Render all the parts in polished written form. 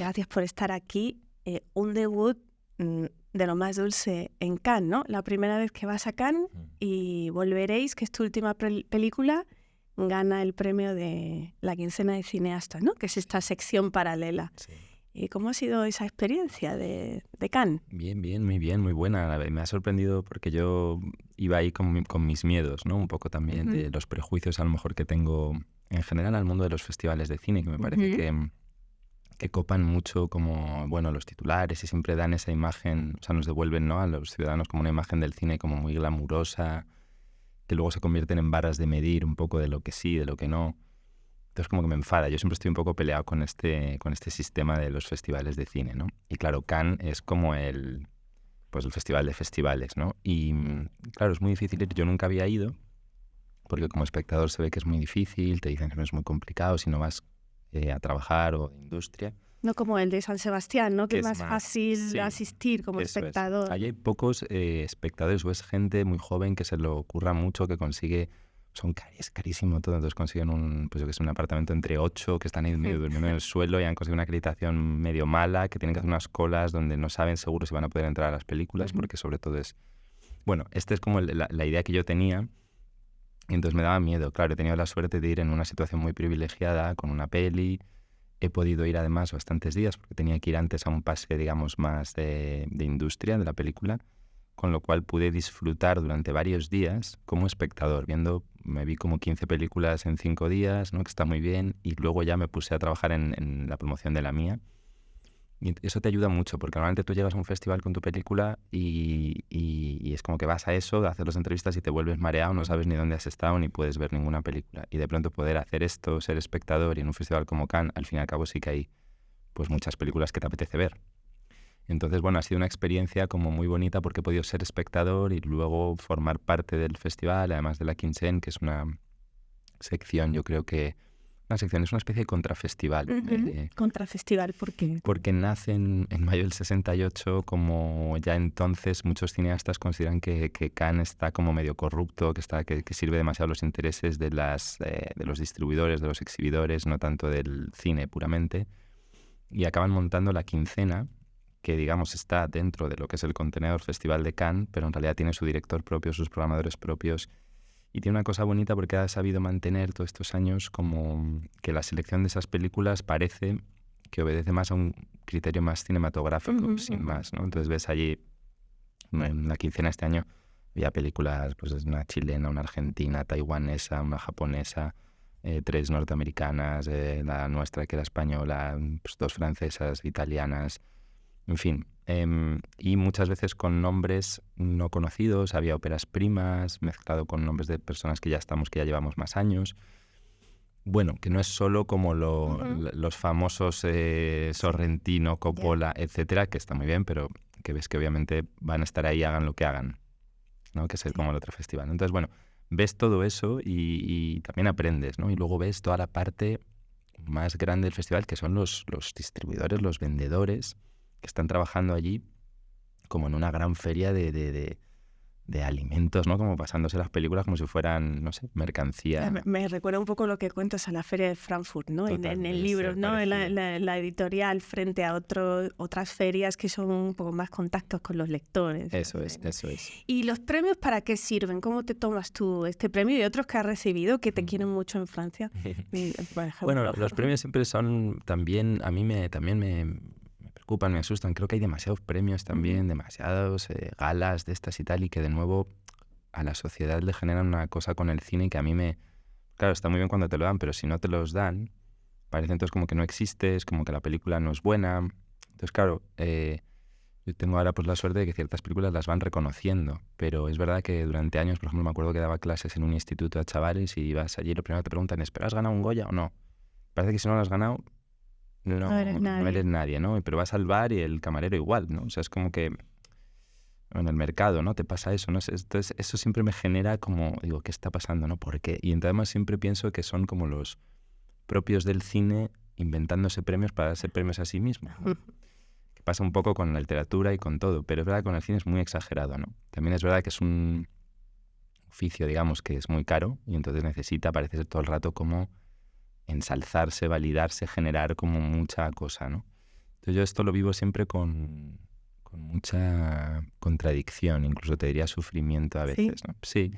gracias por estar aquí. Un debut de lo más dulce en Cannes, ¿no? La primera vez que vas a Cannes y Volveréis, que es tu última película, gana el premio de la quincena de cineastas, ¿no? Que es esta sección paralela. Sí. ¿Y cómo ha sido esa experiencia de Cannes? Bien, muy buena. Me ha sorprendido porque yo iba ahí con mis miedos, ¿no? Un poco también de los prejuicios a lo mejor que tengo en general al mundo de los festivales de cine, que me parece que copan mucho como, bueno, los titulares y siempre dan esa imagen, o sea, nos devuelven, ¿no?, a los ciudadanos como una imagen del cine como muy glamurosa, que luego se convierten en varas de medir un poco de lo que sí, de lo que no. Entonces como que me enfada. Yo siempre estoy un poco peleado con este sistema de los festivales de cine, ¿no? Y claro, Cannes es como el festival de festivales, ¿no? Y claro, es muy difícil ir. Yo nunca había ido, porque como espectador se ve que es muy difícil, te dicen que no es muy complicado si no vas a trabajar o de industria. No como el de San Sebastián, ¿no? Que es más fácil sí, asistir como espectador. Allí hay pocos espectadores, o es gente muy joven que se lo ocurra mucho, que consigue... Es carísimo todo, entonces consiguen un apartamento entre 8, que están ahí medio durmiendo en el suelo, y han conseguido una acreditación medio mala, que tienen que hacer unas colas donde no saben seguro si van a poder entrar a las películas, porque sobre todo es... Bueno, esta es como la idea que yo tenía, y entonces me daba miedo. Claro, he tenido la suerte de ir en una situación muy privilegiada, con una peli. He podido ir además bastantes días, porque tenía que ir antes a un pase, digamos, más de industria de la película, con lo cual pude disfrutar durante varios días como espectador, me vi como 15 películas en 5 días, ¿no?, que está muy bien, y luego ya me puse a trabajar en la promoción de la mía. Y eso te ayuda mucho, porque normalmente tú llegas a un festival con tu película y es como que vas a eso, hacer las entrevistas y te vuelves mareado, no sabes ni dónde has estado ni puedes ver ninguna película. Y de pronto poder hacer esto, ser espectador, y en un festival como Cannes, al fin y al cabo sí que hay pues muchas películas que te apetece ver. Entonces, bueno, ha sido una experiencia como muy bonita, porque he podido ser espectador y luego formar parte del festival, además de la Quincena, que es una sección, yo creo que... Una sección, es una especie de contrafestival. Contrafestival, ¿por qué? Porque nace en mayo del 68, como ya entonces muchos cineastas consideran que Cannes está como medio corrupto, que sirve demasiado a los intereses de los distribuidores, de los exhibidores, no tanto del cine puramente, y acaban montando la Quincena, que digamos está dentro de lo que es el contenedor Festival de Cannes, pero en realidad tiene su director propio, sus programadores propios, y tiene una cosa bonita porque ha sabido mantener todos estos años como que la selección de esas películas parece que obedece más a un criterio más cinematográfico, sin más, ¿no? Entonces ves allí, en la Quincena este año, había películas, pues una chilena, una argentina, taiwanesa, una japonesa, 3 norteamericanas, la nuestra que era española, pues 2 francesas, italianas, en fin. Y muchas veces con nombres no conocidos, había óperas primas, mezclado con nombres de personas que ya llevamos más años. Bueno, que no es solo como los famosos Sorrentino, Coppola, etcétera, que está muy bien, pero que ves que obviamente van a estar ahí, hagan lo que hagan, ¿no? Que es como el otro festival. Entonces, bueno, ves todo eso y también aprendes, ¿no? Y luego ves toda la parte más grande del festival, que son los distribuidores, los vendedores, que están trabajando allí como en una gran feria de alimentos, ¿no? Como pasándose las películas como si fueran, no sé, mercancía. Me recuerda un poco lo que cuentas a la Feria de Frankfurt, ¿no? En el libro, ¿no? En la editorial, frente a otras ferias que son un poco más contactos con los lectores. Eso es. ¿Y los premios para qué sirven? ¿Cómo te tomas tú este premio y otros que has recibido que te quieren mucho en Francia? Bueno, los premios siempre son también, a mí también me preocupan, me asustan. Creo que hay demasiados premios también, demasiados galas de estas y tal, y que de nuevo a la sociedad le generan una cosa con el cine que a mí Claro, está muy bien cuando te lo dan, pero si no te los dan, parece entonces como que no existes, como que la película no es buena. Entonces, claro, yo tengo ahora pues la suerte de que ciertas películas las van reconociendo, pero es verdad que durante años, por ejemplo, me acuerdo que daba clases en un instituto a chavales y ibas allí y lo primero que te preguntan es: ¿pero has ganado un Goya o no? Parece que si no lo has ganado, no eres nadie, ¿no? Pero vas al bar y el camarero igual, ¿no? O sea, es como que en el mercado, ¿no? Te pasa eso, ¿no? Entonces, eso siempre me genera como, digo, ¿qué está pasando, no? ¿Por qué? Y entonces, además, siempre pienso que son como los propios del cine inventándose premios para darse premios a sí mismos, ¿no? Que pasa un poco con la literatura y con todo, pero es verdad que con el cine es muy exagerado, ¿no? También es verdad que es un oficio, digamos, que es muy caro y entonces necesita, parece ser todo el rato como ensalzarse, validarse, generar como mucha cosa, ¿no? Entonces yo esto lo vivo siempre con mucha contradicción, incluso te diría sufrimiento a Sí. veces, ¿no? Sí,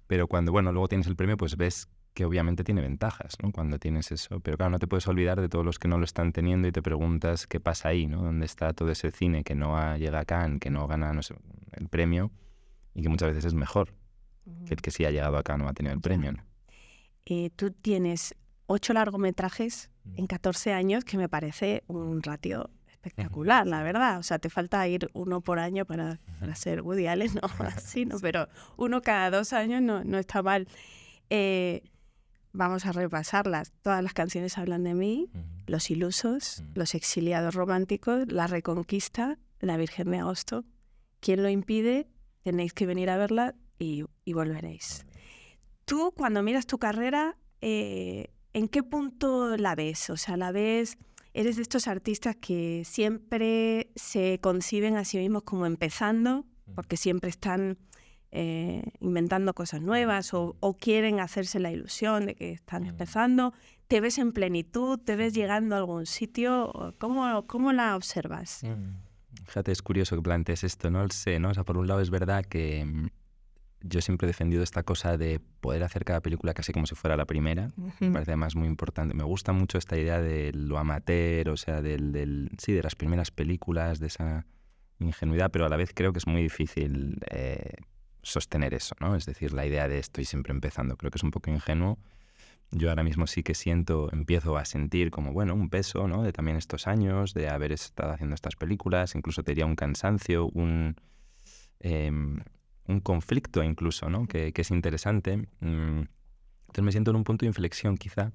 pero cuando, bueno, luego tienes el premio, pues ves que obviamente tiene ventajas, ¿no? Cuando tienes eso. Pero claro, no te puedes olvidar de todos los que no lo están teniendo y te preguntas qué pasa ahí, ¿no? ¿Dónde está todo ese cine que no llega a Cannes, que no gana, no sé, el premio y que muchas veces es mejor que el que sí ha llegado a Cannes o ha tenido el premio, ¿no? Tú tienes 8 largometrajes en 14 años, que me parece un ratio espectacular, la verdad. O sea, te falta ir uno por año para ser Woody Allen, ¿no? Así, ¿no? Pero uno cada 2 años no está mal. Vamos a repasarlas. Todas las canciones hablan de mí, Los ilusos, Los exiliados románticos, La reconquista, La Virgen de agosto. ¿Quién lo impide? Tenéis que venir a verla y volveréis. Tú, cuando miras tu carrera, ¿en qué punto la ves? O sea, eres de estos artistas que siempre se conciben a sí mismos como empezando, porque siempre están inventando cosas nuevas o quieren hacerse la ilusión de que están empezando. ¿Te ves en plenitud? ¿Te ves llegando a algún sitio? ¿Cómo la observas? Fíjate, es curioso que plantees esto, no lo sé, ¿no? O sea, por un lado es verdad que yo siempre he defendido esta cosa de poder hacer cada película casi como si fuera la primera. Me parece además muy importante. Me gusta mucho esta idea de lo amateur, o sea, sí, de las primeras películas, de esa ingenuidad, pero a la vez creo que es muy difícil sostener eso, ¿no? Es decir, la idea de estoy siempre empezando, creo que es un poco ingenuo. Yo ahora mismo sí que empiezo a sentir como, bueno, un peso, ¿no? De también estos años, de haber estado haciendo estas películas, incluso te diría un cansancio, un conflicto incluso, ¿no? Que es interesante. Entonces me siento en un punto de inflexión quizá.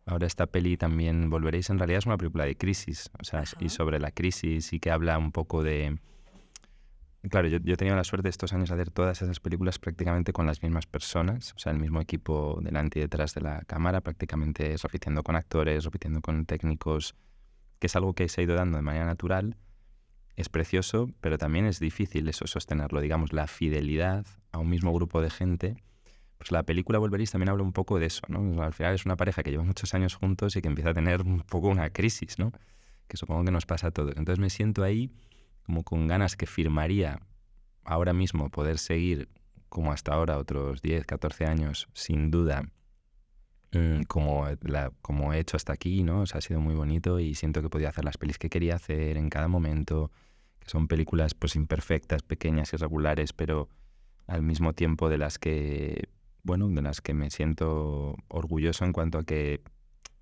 Ahora esta peli también, Volveréis, en realidad es una película de crisis, o sea, y sobre la crisis y que habla un poco de... Claro, yo he tenido la suerte estos años de hacer todas esas películas prácticamente con las mismas personas, o sea, el mismo equipo delante y detrás de la cámara, prácticamente repitiendo con actores, repitiendo con técnicos, que es algo que se ha ido dando de manera natural. Es precioso, pero también es difícil eso, sostenerlo, digamos, la fidelidad a un mismo grupo de gente. Pues la película Volveréis también habla un poco de eso, ¿no? Al final es una pareja que lleva muchos años juntos y que empieza a tener un poco una crisis, ¿no? Que supongo que nos pasa a todos. Entonces me siento ahí como con ganas que firmaría ahora mismo poder seguir como hasta ahora otros 10, 14 años, sin duda, como he hecho hasta aquí, ¿no? O sea, ha sido muy bonito y siento que podía hacer las pelis que quería hacer en cada momento, que son películas pues imperfectas, pequeñas, irregulares, pero al mismo tiempo de las que me siento orgulloso en cuanto a que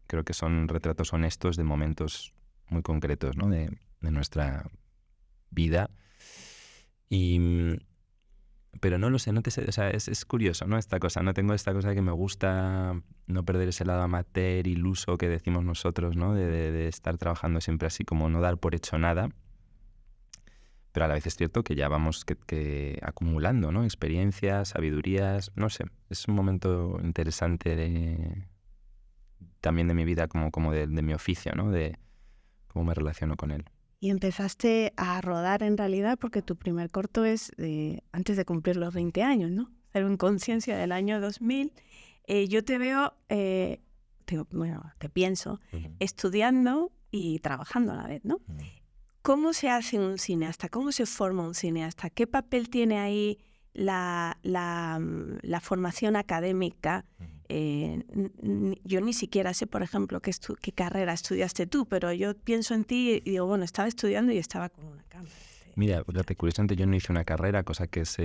creo que son retratos honestos de momentos muy concretos, ¿no? de nuestra vida. Pero no lo sé, no te sé, o sea, es curioso, ¿no? Esta cosa, no tengo esta cosa que me gusta no perder ese lado amateur, iluso que decimos nosotros, ¿no? De estar trabajando siempre así, como no dar por hecho nada. Pero a la vez es cierto que ya vamos que acumulando, ¿no? Experiencias, sabidurías, no sé. Es un momento interesante también de mi vida, como de mi oficio, ¿no? De cómo me relaciono con él. Y empezaste a rodar en realidad porque tu primer corto es antes de cumplir los 20 años, ¿no? Cero Inconsciencia del año 2000. Yo te veo, te pienso, estudiando y trabajando a la vez, ¿no? ¿Cómo se hace un cineasta? ¿Cómo se forma un cineasta? ¿Qué papel tiene ahí la formación académica? Yo ni siquiera sé, por ejemplo, qué carrera estudiaste tú, pero yo pienso en ti y digo, bueno, estaba estudiando y estaba con una cámara. Mira, curiosamente yo no hice una carrera, cosa que es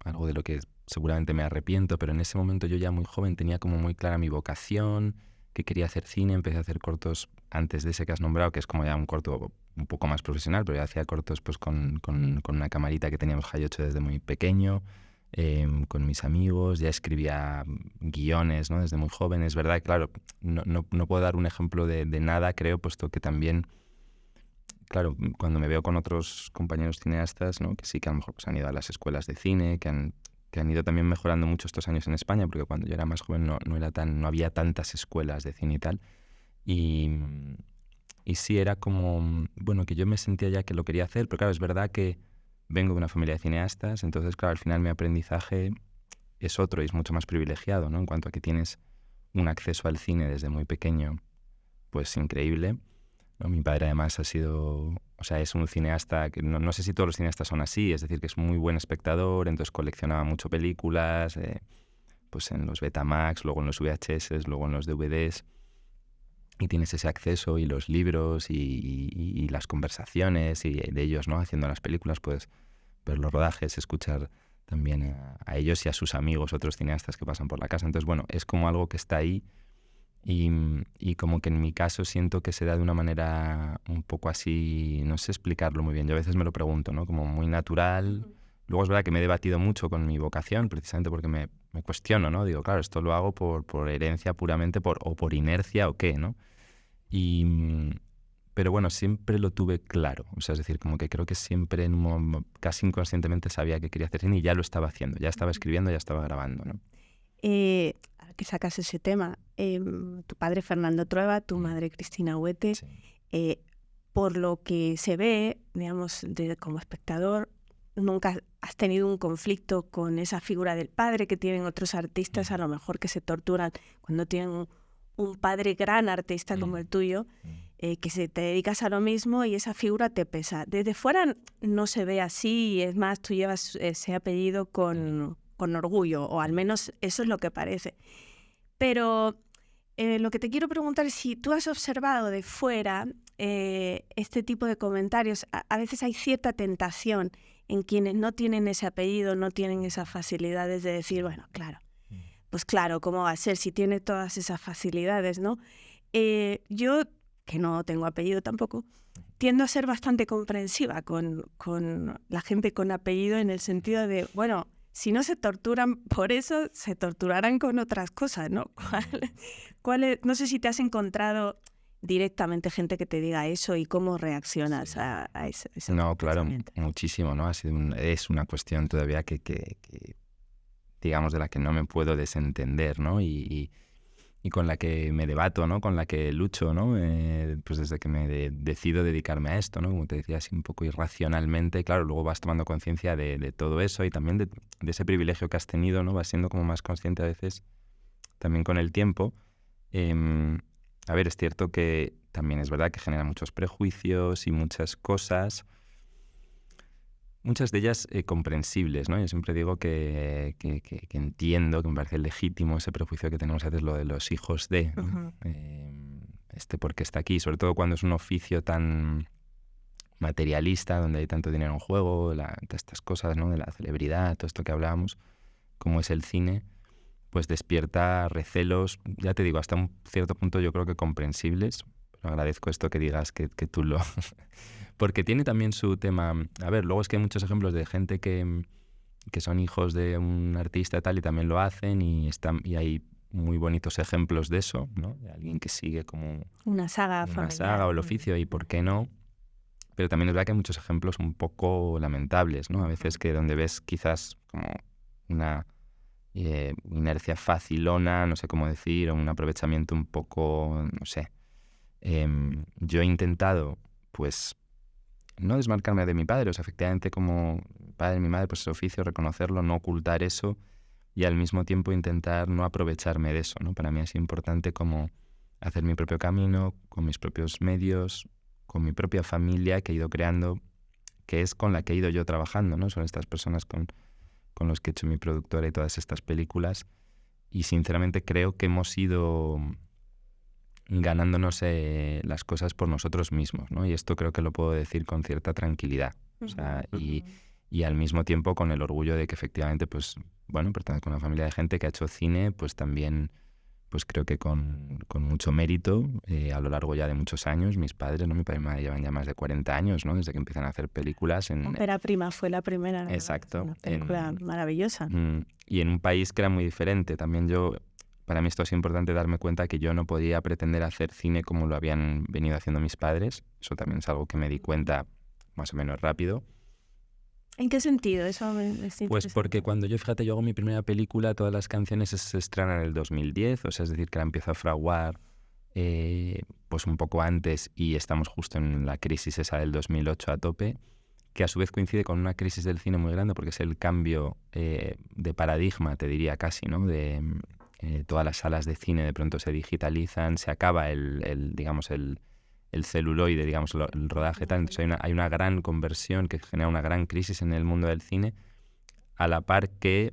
algo de lo que seguramente me arrepiento, pero en ese momento yo ya muy joven tenía como muy clara mi vocación, que quería hacer cine, empecé a hacer cortos antes de ese que has nombrado, que es como ya un corto un poco más profesional, pero yo hacía cortos pues con una camarita que teníamos High 8 desde muy pequeño, con mis amigos, ya escribía guiones, ¿no? Desde muy joven. Es verdad, claro, no puedo dar un ejemplo de nada, creo, puesto que también, claro, cuando me veo con otros compañeros cineastas, ¿no? Que sí que a lo mejor pues, han ido a las escuelas de cine, que han ido también mejorando mucho estos años en España, porque cuando yo era más joven no había tantas escuelas de cine y tal. Y sí, era como, bueno, que yo me sentía ya que lo quería hacer, pero claro, es verdad que vengo de una familia de cineastas, entonces, claro, al final mi aprendizaje es otro y es mucho más privilegiado, ¿no? En cuanto a que tienes un acceso al cine desde muy pequeño, pues increíble, ¿no? Mi padre además ha sido, o sea, es un cineasta que no sé si todos los cineastas son así, es decir, que es muy buen espectador, entonces coleccionaba mucho películas, pues en los Betamax, luego en los VHS, luego en los DVDs, y tienes ese acceso y los libros y las conversaciones y de ellos, ¿no? Haciendo las películas, puedes ver los rodajes, escuchar también a ellos y a sus amigos, otros cineastas que pasan por la casa. Entonces, bueno, es como algo que está ahí y como que en mi caso siento que se da de una manera un poco así, no sé explicarlo muy bien. Yo a veces me lo pregunto, ¿no? Como muy natural. Luego es verdad que me he debatido mucho con mi vocación, precisamente porque me cuestiono, ¿no? Digo, claro, esto lo hago por herencia puramente o por inercia o qué, ¿no? Pero bueno, siempre lo tuve claro. O sea, es decir, como que creo que siempre casi inconscientemente sabía que quería hacer cine y ya lo estaba haciendo. Ya estaba escribiendo, ya estaba grabando, ¿no? Ahora que sacas ese tema, tu padre Fernando Trueba, tu madre Cristina Huete, Sí. por lo que se ve, digamos, como espectador, nunca has tenido un conflicto con esa figura del padre que tienen otros artistas, a lo mejor que se torturan cuando tienen un padre gran artista como el tuyo, que te dedicas a lo mismo y esa figura te pesa. Desde fuera no se ve así, es más, tú llevas ese apellido con orgullo, o al menos eso es lo que parece. Pero lo que te quiero preguntar es si tú has observado de fuera este tipo de comentarios. A veces hay cierta tentación en quienes no tienen ese apellido, no tienen esas facilidades de decir, bueno, claro, pues claro, ¿cómo va a ser si tiene todas esas facilidades, ¿no? Yo, que no tengo apellido tampoco, tiendo a ser bastante comprensiva con la gente con apellido en el sentido de, bueno, si no se torturan por eso, se torturarán con otras cosas, ¿no? No sé si te has encontrado directamente gente que te diga eso y cómo reaccionas a ese No, claro, pensamiento. muchísimo, ¿no? Es una cuestión todavía que, digamos, de la que no me puedo desentender, ¿no? Y con la que me debato, ¿no? Con la que lucho, ¿no? Pues desde que me decido dedicarme a esto, ¿no? Como te decía, así un poco irracionalmente. Claro, luego vas tomando conciencia de todo eso y también de ese privilegio que has tenido, ¿no? Vas siendo como más consciente a veces, también con el tiempo. A ver, es cierto que también es verdad que genera muchos prejuicios y muchas cosas, muchas de ellas comprensibles, ¿no? Yo siempre digo que entiendo, que me parece legítimo ese prejuicio que tenemos a veces, lo de los hijos de, ¿no? Porque está aquí, sobre todo cuando es un oficio tan materialista, donde hay tanto dinero en juego, todas estas cosas, ¿no? De la celebridad, todo esto que hablábamos, como es el cine, pues despierta recelos, ya te digo, hasta un cierto punto yo creo que comprensibles. Pero agradezco esto que digas que tú lo... Porque tiene también su tema... A ver, luego es que hay muchos ejemplos de gente que son hijos de un artista y tal y también lo hacen y hay muy bonitos ejemplos de eso, ¿no? De alguien que sigue como Una saga una familiar. saga o el oficio y por qué no. Pero también es verdad que hay muchos ejemplos un poco lamentables, ¿no? A veces que donde ves quizás como una inercia facilona, no sé cómo decir, o un aprovechamiento un poco, no sé. Yo he intentado, pues, no desmarcarme de mi padre, o sea, efectivamente como padre y mi madre, pues ese oficio, reconocerlo, no ocultar eso y al mismo tiempo intentar no aprovecharme de eso, ¿no? Para mí es importante como hacer mi propio camino, con mis propios medios, con mi propia familia que he ido creando, que es con la que he ido yo trabajando, ¿no? Son estas personas con los que he hecho mi productora y todas estas películas y sinceramente creo que hemos ido ganándonos las cosas por nosotros mismos, ¿no? Y esto creo que lo puedo decir con cierta tranquilidad. O sea, y al mismo tiempo con el orgullo de que efectivamente, pues, bueno, pertenezco a una familia de gente que ha hecho cine, pues también, pues creo que con mucho mérito a lo largo ya de muchos años. Mis padres, ¿no? Mi padre y mi madre llevan ya más de 40 años, ¿no? Desde que empiezan a hacer películas en... Ópera Prima fue la primera. Exacto. Una película maravillosa. Y en un país que era muy diferente. También para mí esto es importante darme cuenta que yo no podía pretender hacer cine como lo habían venido haciendo mis padres. Eso también es algo que me di cuenta más o menos rápido. ¿En qué sentido? Eso me es interesante. Pues porque cuando yo hago mi primera película, todas las canciones se estrenan en el 2010, o sea, es decir, que la empiezo a fraguar pues un poco antes y estamos justo en la crisis esa del 2008 a tope, que a su vez coincide con una crisis del cine muy grande porque es el cambio de paradigma, te diría casi, ¿no? Todas las salas de cine de pronto se digitalizan, se acaba el el celuloide, digamos, el rodaje tal. Entonces hay una gran conversión que genera una gran crisis en el mundo del cine, a la par que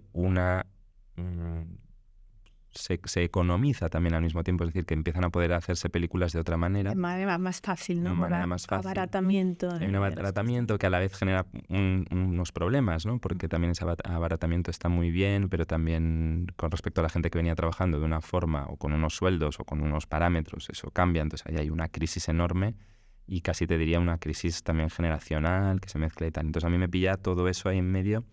se economiza también al mismo tiempo, es decir, que empiezan a poder hacerse películas de otra manera. De manera más fácil, ¿no? De manera más fácil. Abaratamiento. Hay un abaratamiento que a la vez genera unos problemas, ¿no? Porque también ese abaratamiento está muy bien, pero también con respecto a la gente que venía trabajando de una forma o con unos sueldos o con unos parámetros, eso cambia. Entonces ahí hay una crisis enorme y casi te diría una crisis también generacional que se mezcla y tal. Entonces a mí me pilla todo eso ahí en medio.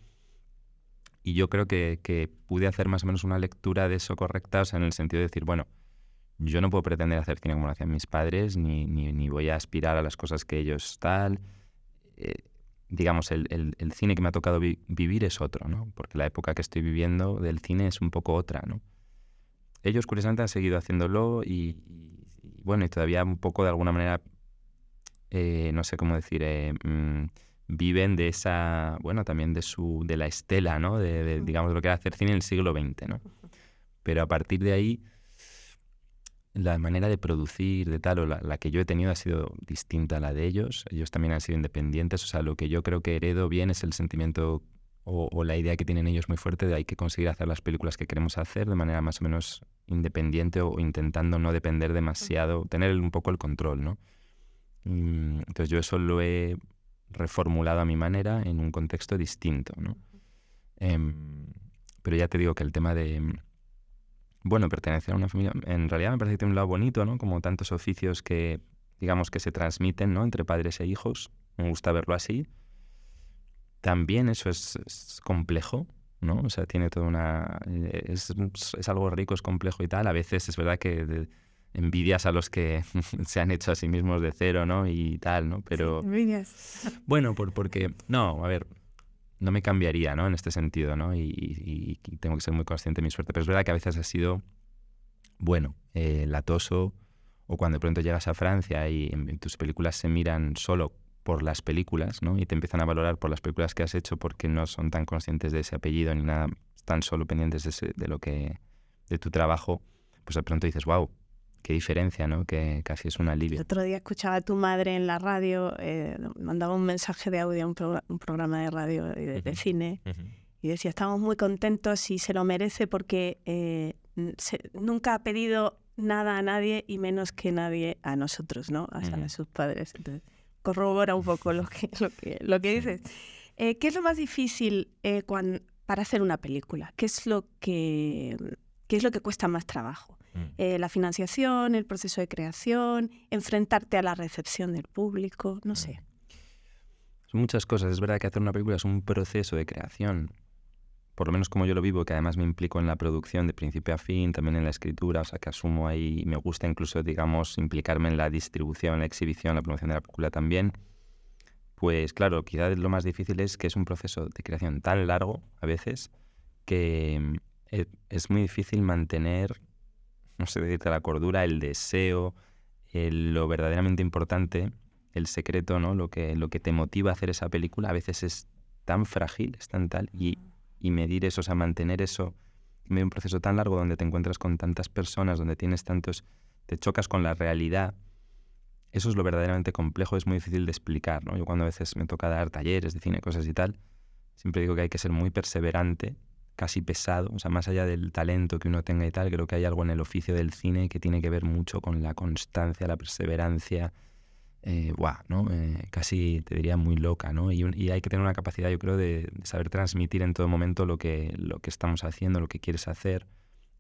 Y yo creo que pude hacer más o menos una lectura de eso correcta, o sea, en el sentido de decir, bueno, yo no puedo pretender hacer cine como lo hacían mis padres, ni voy a aspirar a las cosas que ellos tal. Digamos, el cine que me ha tocado vivir es otro, ¿no? Porque la época que estoy viviendo del cine es un poco otra, ¿no? Ellos, curiosamente, han seguido haciéndolo y bueno, y todavía un poco de alguna manera, no sé cómo decir... viven de esa, bueno, también de la estela, ¿no? Digamos, de lo que era hacer cine en el siglo XX, ¿no? Pero a partir de ahí, la manera de producir, de tal, o la que yo he tenido ha sido distinta a la de ellos. Ellos también han sido independientes. O sea, lo que yo creo que heredo bien es el sentimiento o la idea que tienen ellos muy fuerte de hay que conseguir hacer las películas que queremos hacer de manera más o menos independiente o intentando no depender demasiado, tener un poco el control, ¿no? Entonces yo eso lo he reformulado a mi manera en un contexto distinto, ¿no? Pero ya te digo que el tema de, bueno, pertenecer a una familia, en realidad me parece que tiene un lado bonito, ¿no? Como tantos oficios que, digamos, que se transmiten, ¿no? Entre padres e hijos, me gusta verlo así. También eso es complejo, ¿no? O sea, tiene toda una... Es algo rico, es complejo y tal. A veces es verdad que... envidias a los que se han hecho a sí mismos de cero, ¿no? Y tal, ¿no? Pero... Sí, envidias. Bueno, porque... No, a ver, no me cambiaría, ¿no? En este sentido, ¿no? Y tengo que ser muy consciente de mi suerte. Pero es verdad que a veces ha sido, bueno, latoso, o cuando de pronto llegas a Francia y tus películas se miran solo por las películas, ¿no? Y te empiezan a valorar por las películas que has hecho porque no son tan conscientes de ese apellido ni nada, están solo pendientes de tu trabajo, pues de pronto dices, wow, qué diferencia, ¿no? Que casi es un alivio. El otro día escuchaba a tu madre en la radio, mandaba un mensaje de audio a un programa de radio de cine, y decía, estamos muy contentos y se lo merece porque nunca ha pedido nada a nadie y menos que nadie a nosotros, ¿no? A sus padres. Entonces, corrobora un poco lo que dices. ¿Qué es lo más difícil para hacer una película? ¿Qué es lo que cuesta más trabajo? La financiación, el proceso de creación, enfrentarte a la recepción del público, no sé. Son muchas cosas. Es verdad que hacer una película es un proceso de creación, por lo menos como yo lo vivo, que además me implico en la producción de principio a fin, también en la escritura, o sea que asumo ahí, me gusta incluso, digamos, implicarme en la distribución, la exhibición, la promoción de la película también. Pues claro, quizás lo más difícil es que es un proceso de creación tan largo a veces que es muy difícil mantener, no sé decirte, la cordura, el deseo, lo verdaderamente importante, el secreto, ¿no? Lo que te motiva a hacer esa película a veces es tan frágil, es tan tal, y medir eso, o sea, mantener eso en medio de un proceso tan largo donde te encuentras con tantas personas, donde tienes tantos, te chocas con la realidad, eso es lo verdaderamente complejo, es muy difícil de explicar, ¿no? Yo cuando a veces me toca dar talleres de cine, cosas y tal, siempre digo que hay que ser muy perseverante, casi pesado, o sea, más allá del talento que uno tenga y tal, creo que hay algo en el oficio del cine que tiene que ver mucho con la constancia, la perseverancia, ¿no? Casi te diría muy loca, ¿no? Y hay que tener una capacidad, yo creo, de saber transmitir en todo momento lo que estamos haciendo, lo que quieres hacer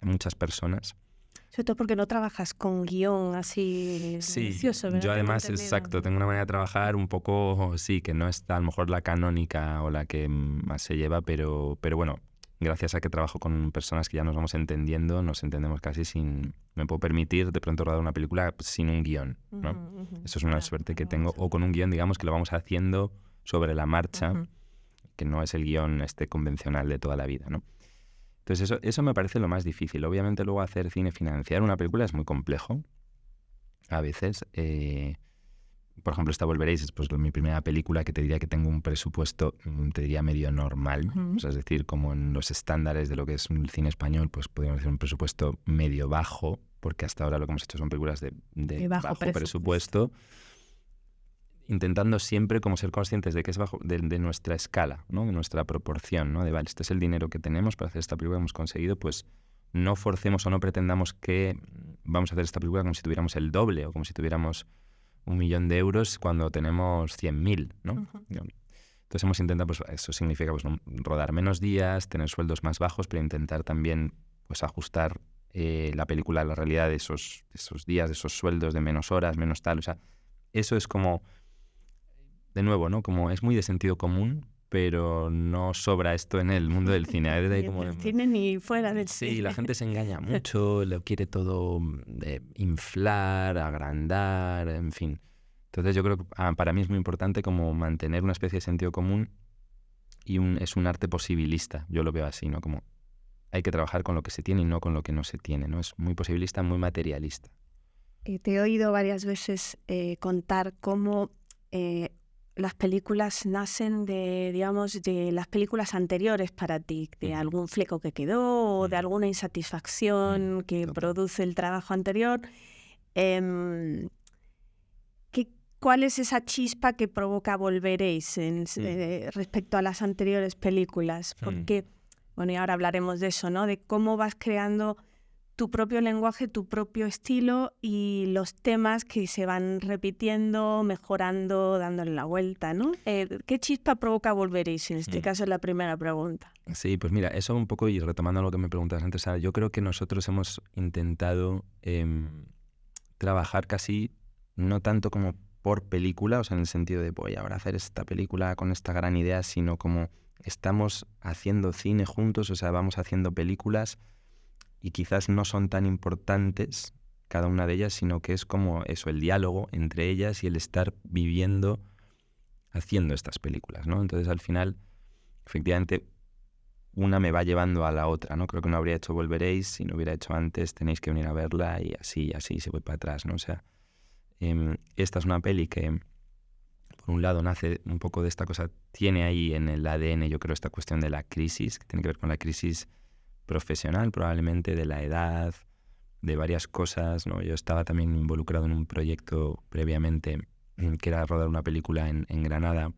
a muchas personas. Sobre todo porque no trabajas con guión así minucioso, ¿verdad? Yo además, exacto, tengo una manera de trabajar un poco, sí, que no es a lo mejor la canónica o la que más se lleva, pero bueno, gracias a que trabajo con personas que ya nos vamos entendiendo, nos entendemos casi sin... Me puedo permitir de pronto rodar una película sin un guión, ¿no? Eso es una suerte que tengo. O con un guión, digamos, que lo vamos haciendo sobre la marcha, que no es el guión convencional de toda la vida, ¿no? Entonces eso me parece lo más difícil. Obviamente luego hacer cine, financiar una película es muy complejo. A veces... por ejemplo, esta Volveréis es pues, mi primera película que te diría que tengo un presupuesto, te diría medio normal. O sea, es decir, como en los estándares de lo que es el cine español, pues podríamos decir un presupuesto medio bajo, porque hasta ahora lo que hemos hecho son películas de bajo bajo presupuesto, intentando siempre como ser conscientes de que es bajo de nuestra escala, ¿no? De nuestra proporción, ¿no? De vale, este es el dinero que tenemos para hacer esta película que hemos conseguido, pues no forcemos o no pretendamos que vamos a hacer esta película como si tuviéramos el doble o como si tuviéramos 1.000.000 de euros cuando tenemos 100.000, ¿no? Uh-huh. Entonces hemos intentado, pues eso significa pues, rodar menos días, tener sueldos más bajos, pero intentar también pues ajustar la película a la realidad de esos días, de esos sueldos, de menos horas, menos tal. O sea, eso es como, de nuevo, ¿no? Como es muy de sentido común, pero no sobra esto en el mundo del cine. Ni en el cine ni fuera del cine. Sí, la gente se engaña mucho, lo quiere todo inflar, agrandar, en fin. Entonces yo creo que para mí es muy importante como mantener una especie de sentido común y es un arte posibilista, yo lo veo así, ¿no? Como hay que trabajar con lo que se tiene y no con lo que no se tiene, ¿no? Es muy posibilista, muy materialista. Te he oído varias veces contar cómo las películas nacen de, digamos, de las películas anteriores para ti, de algún fleco que quedó o de alguna insatisfacción que produce el trabajo anterior. ¿Cuál es esa chispa que provoca Volveréis respecto a las anteriores películas? Porque, bueno, y ahora hablaremos de eso, ¿no? De cómo vas creando tu propio lenguaje, tu propio estilo y los temas que se van repitiendo, mejorando, dándole la vuelta, ¿no? ¿Qué chispa provoca Volveréis? En este caso es la primera pregunta. Sí, pues mira, eso un poco, y retomando lo que me preguntabas antes, Sara, yo creo que nosotros hemos intentado trabajar casi no tanto como por película, o sea, en el sentido de voy ahora a hacer esta película con esta gran idea, sino como estamos haciendo cine juntos, o sea, vamos haciendo películas y quizás no son tan importantes cada una de ellas, sino que es como eso, el diálogo entre ellas y el estar viviendo, haciendo estas películas, ¿no? Entonces, al final, efectivamente, una me va llevando a la otra, ¿no? Creo que no habría hecho Volveréis si no hubiera hecho antes, tenéis que venir a verla y así se voy para atrás, ¿no? O sea, esta es una peli que, por un lado, nace un poco de esta cosa, tiene ahí en el ADN, yo creo, esta cuestión de la crisis, que tiene que ver con la crisis profesional, probablemente, de la edad, de varias cosas, ¿no? Yo estaba también involucrado en un proyecto previamente que era rodar una película en Granada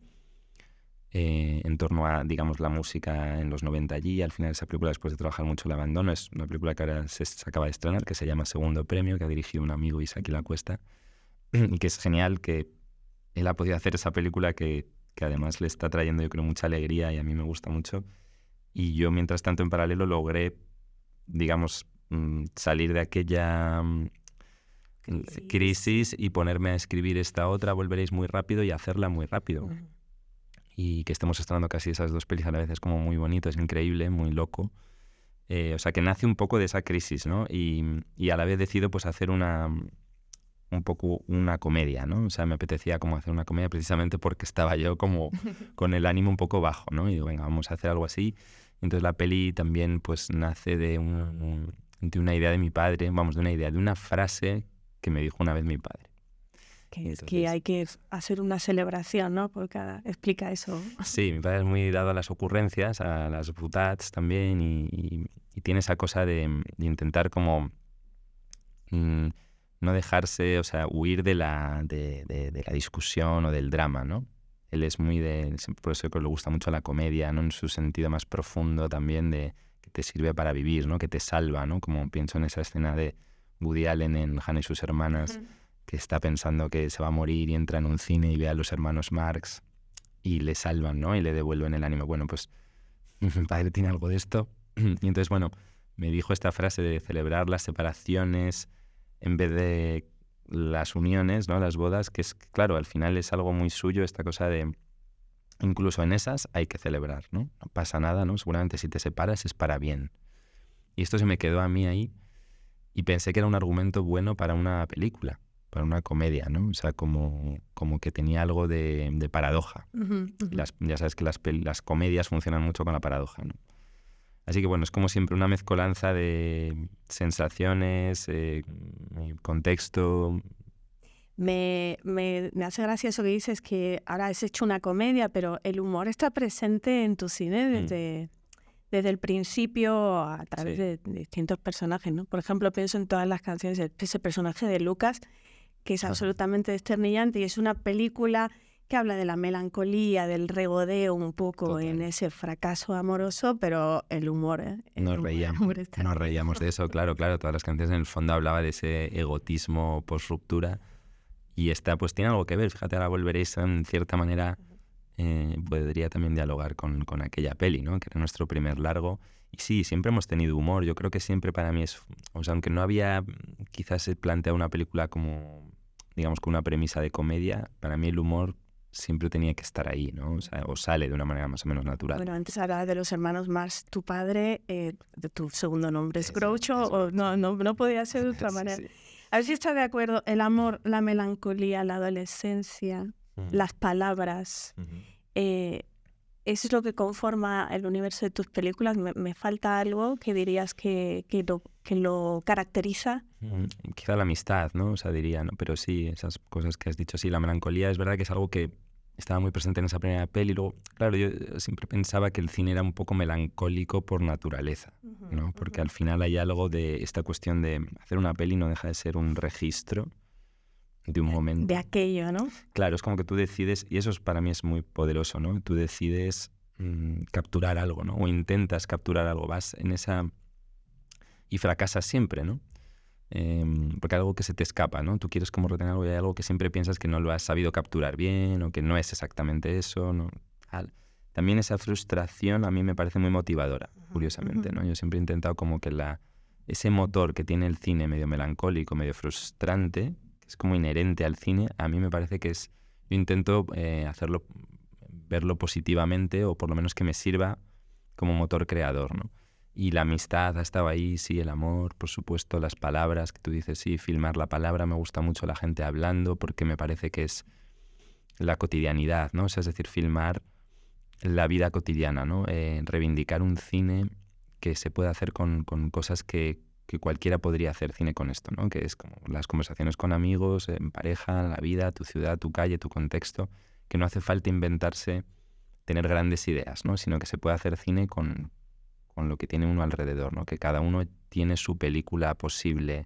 en torno a, digamos, la música en los 90 allí. Al final esa película, después de trabajar mucho, la abandono. Es una película que ahora se acaba de estrenar, que se llama Segundo Premio, que ha dirigido un amigo, Isaki Lacuesta, y que es genial que él ha podido hacer esa película que además le está trayendo, yo creo, mucha alegría y a mí me gusta mucho. Y yo, mientras tanto, en paralelo logré, digamos, salir de aquella crisis y ponerme a escribir esta otra, Volveréis, muy rápido y hacerla muy rápido. Y que estemos estrenando casi esas dos pelis a la vez es como muy bonito, es increíble, muy loco. O sea, que nace un poco de esa crisis, ¿no? Y a la vez decido pues hacer un poco una comedia, ¿no? O sea, me apetecía como hacer una comedia precisamente porque estaba yo como con el ánimo un poco bajo, ¿no? Y digo, venga, vamos a hacer algo así. Entonces la peli también pues nace de una idea de mi padre, vamos, de una frase que me dijo una vez mi padre. Que es que hay que hacer una celebración, ¿no? Porque explica eso. Sí, mi padre es muy dado a las ocurrencias, a las boutades también, y tiene esa cosa de intentar como no dejarse, o sea, huir de la discusión o del drama, ¿no? Él es muy por eso que le gusta mucho la comedia, ¿no? En su sentido más profundo también de que te sirve para vivir, ¿no? Que te salva, ¿no? Como pienso en esa escena de Woody Allen en Hannah y sus hermanas, que está pensando que se va a morir y entra en un cine y ve a los hermanos Marx y le salvan, ¿no? Y le devuelven el ánimo. Bueno, pues mi padre tiene algo de esto. Y entonces, bueno, me dijo esta frase de celebrar las separaciones en vez de las uniones, ¿no? Las bodas, que es, claro, al final es algo muy suyo, esta cosa de incluso en esas hay que celebrar, ¿no? No pasa nada, ¿no? Seguramente si te separas es para bien. Y esto se me quedó a mí ahí y pensé que era un argumento bueno para una película, para una comedia, ¿no? O sea, como que tenía algo de paradoja. Ya sabes que las comedias funcionan mucho con la paradoja, ¿no? Así que bueno, es como siempre una mezcolanza de sensaciones, contexto. Me hace gracia eso que dices, que ahora has hecho una comedia, pero el humor está presente en tu cine desde el principio a través Sí. de distintos personajes, ¿no? Por ejemplo, pienso en todas las canciones de ese personaje de Lucas, que es absolutamente desternillante y es una película que habla de la melancolía, del regodeo un poco en Total. ese fracaso amoroso, pero el humor, ¿eh? Nos El humor está nos ahí. reíamos de eso, claro, claro. Todas las canciones en el fondo hablaba de ese egotismo post-ruptura. Y esta pues tiene algo que ver. Fíjate, ahora volveréis en cierta manera, podría también dialogar con aquella peli, ¿no? Que era nuestro primer largo. Y sí, siempre hemos tenido humor. Yo creo que siempre para mí es... O sea, aunque no había quizás se plantea una película como, digamos, con una premisa de comedia, para mí el humor siempre tenía que estar ahí, ¿no? O sea, o sale de una manera más o menos natural. Bueno, antes hablabas de los hermanos Marx, tu padre, de tu segundo nombre es Es Groucho, o Groucho. no podía ser de otra Sí, manera. sí. A ver si estás de acuerdo, el amor, la melancolía, la adolescencia, las palabras, eh, ¿eso es lo que conforma el universo de tus películas? ¿Me falta algo que dirías que lo caracteriza? Quizá la amistad, ¿no? O sea, diría, ¿no? Pero sí, esas cosas que has dicho, sí, la melancolía es verdad que es algo que estaba muy presente en esa primera peli. Luego, claro, yo siempre pensaba que el cine era un poco melancólico por naturaleza, ¿no? Porque al final hay algo de esta cuestión de hacer una peli no deja de ser un registro de un De momento. aquello, ¿no? Claro, es como que tú decides, y eso para mí es muy poderoso, ¿no? Tú decides capturar algo, ¿no? O intentas capturar algo, vas en esa... y fracasas siempre, ¿no? Porque algo que se te escapa, ¿no? Tú quieres como retener algo y hay algo que siempre piensas que no lo has sabido capturar bien o que no es exactamente eso, ¿no? También esa frustración a mí me parece muy motivadora, curiosamente, ¿no? Yo siempre he intentado como que ese motor que tiene el cine medio melancólico, medio frustrante, que es como inherente al cine, a mí me parece que es... Yo intento hacerlo, verlo positivamente o por lo menos que me sirva como motor creador, ¿no? Y la amistad ha estado ahí, sí, el amor, por supuesto, las palabras, que tú dices, sí, filmar la palabra, me gusta mucho la gente hablando porque me parece que es la cotidianidad, ¿no? O sea, es decir, filmar la vida cotidiana, ¿no? Reivindicar un cine que se puede hacer con cosas que cualquiera podría hacer cine con esto, ¿no? Que es como las conversaciones con amigos, en pareja, la vida, tu ciudad, tu calle, tu contexto, que no hace falta inventarse, tener grandes ideas, ¿no? Sino que se puede hacer cine con lo que tiene uno alrededor, ¿no? Que cada uno tiene su película posible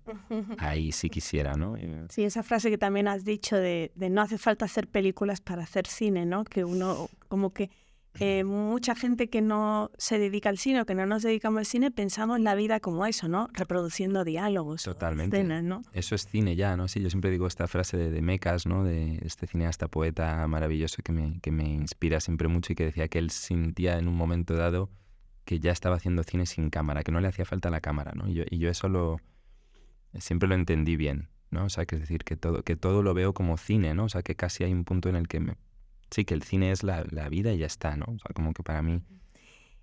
ahí si quisiera, ¿no? Sí, esa frase que también has dicho de no hace falta hacer películas para hacer cine, ¿no? Que uno, como que mucha gente que no se dedica al cine o que no nos dedicamos al cine pensamos la vida como eso, ¿no? Reproduciendo diálogos, Totalmente. escenas, ¿no? Eso es cine ya, ¿no? Sí, yo siempre digo esta frase de Mecas, ¿no? De este cineasta poeta maravilloso que me inspira siempre mucho y que decía que él sentía en un momento dado que ya estaba haciendo cine sin cámara, que no le hacía falta la cámara, ¿no? Y yo eso siempre lo entendí bien, ¿no? O sea, que es decir, que todo lo veo como cine, ¿no? O sea, que casi hay un punto en el que sí, que el cine es la vida y ya está, ¿no? O sea, como que para mí...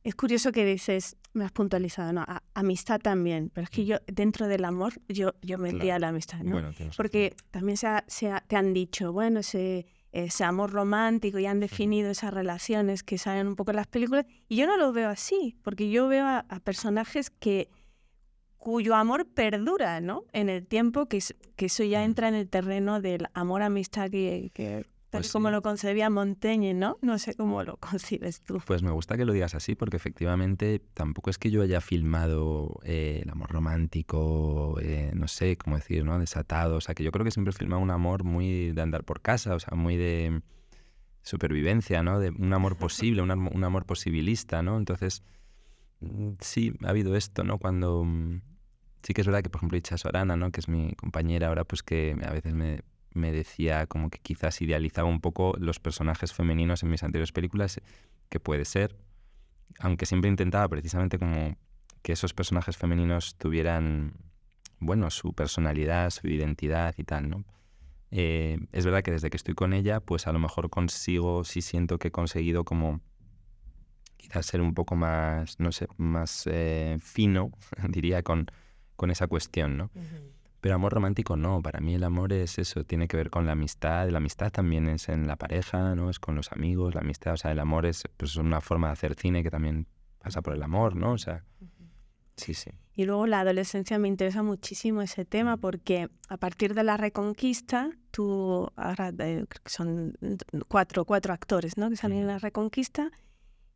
Es curioso que dices, me has puntualizado, ¿no? Amistad también, pero es que yo, dentro del amor, yo metía la amistad, ¿no? Bueno, tienes Porque también te han dicho, bueno, ese amor romántico y han definido esas relaciones que salen un poco en las películas, y yo no lo veo así, porque yo veo a personajes cuyo amor perdura, ¿no? En el tiempo, que eso ya entra en el terreno del amor-amistad que tal Pues como sí. lo concebía Montaigne, ¿no? No sé cómo lo concibes tú. Pues me gusta que lo digas así porque efectivamente tampoco es que yo haya filmado el amor romántico, no sé cómo decir, ¿no? Desatado. O sea, que yo creo que siempre he filmado un amor muy de andar por casa, o sea, muy de supervivencia, ¿no? De un amor posible, un amor posibilista, ¿no? Entonces, sí, ha habido esto, ¿no? Cuando... sí que es verdad que, por ejemplo, Itxaso Arana, ¿no? Que es mi compañera ahora, pues que a veces me decía como que quizás idealizaba un poco los personajes femeninos en mis anteriores películas, que puede ser, aunque siempre intentaba precisamente como que esos personajes femeninos tuvieran, bueno, su personalidad, su identidad y tal, ¿no? Es verdad que desde que estoy con ella, pues a lo mejor sí siento que he conseguido como quizás ser un poco más, no sé, más fino, diría, con esa cuestión, ¿no? Pero amor romántico no, para mí el amor es eso, tiene que ver con la amistad también es en la pareja, ¿no? Es con los amigos, la amistad, o sea, el amor es pues, una forma de hacer cine que también pasa por el amor, ¿no? O sea, sí, sí. Y luego la adolescencia me interesa muchísimo ese tema porque a partir de la Reconquista, ahora creo que son cuatro actores, ¿no? Que salen en la Reconquista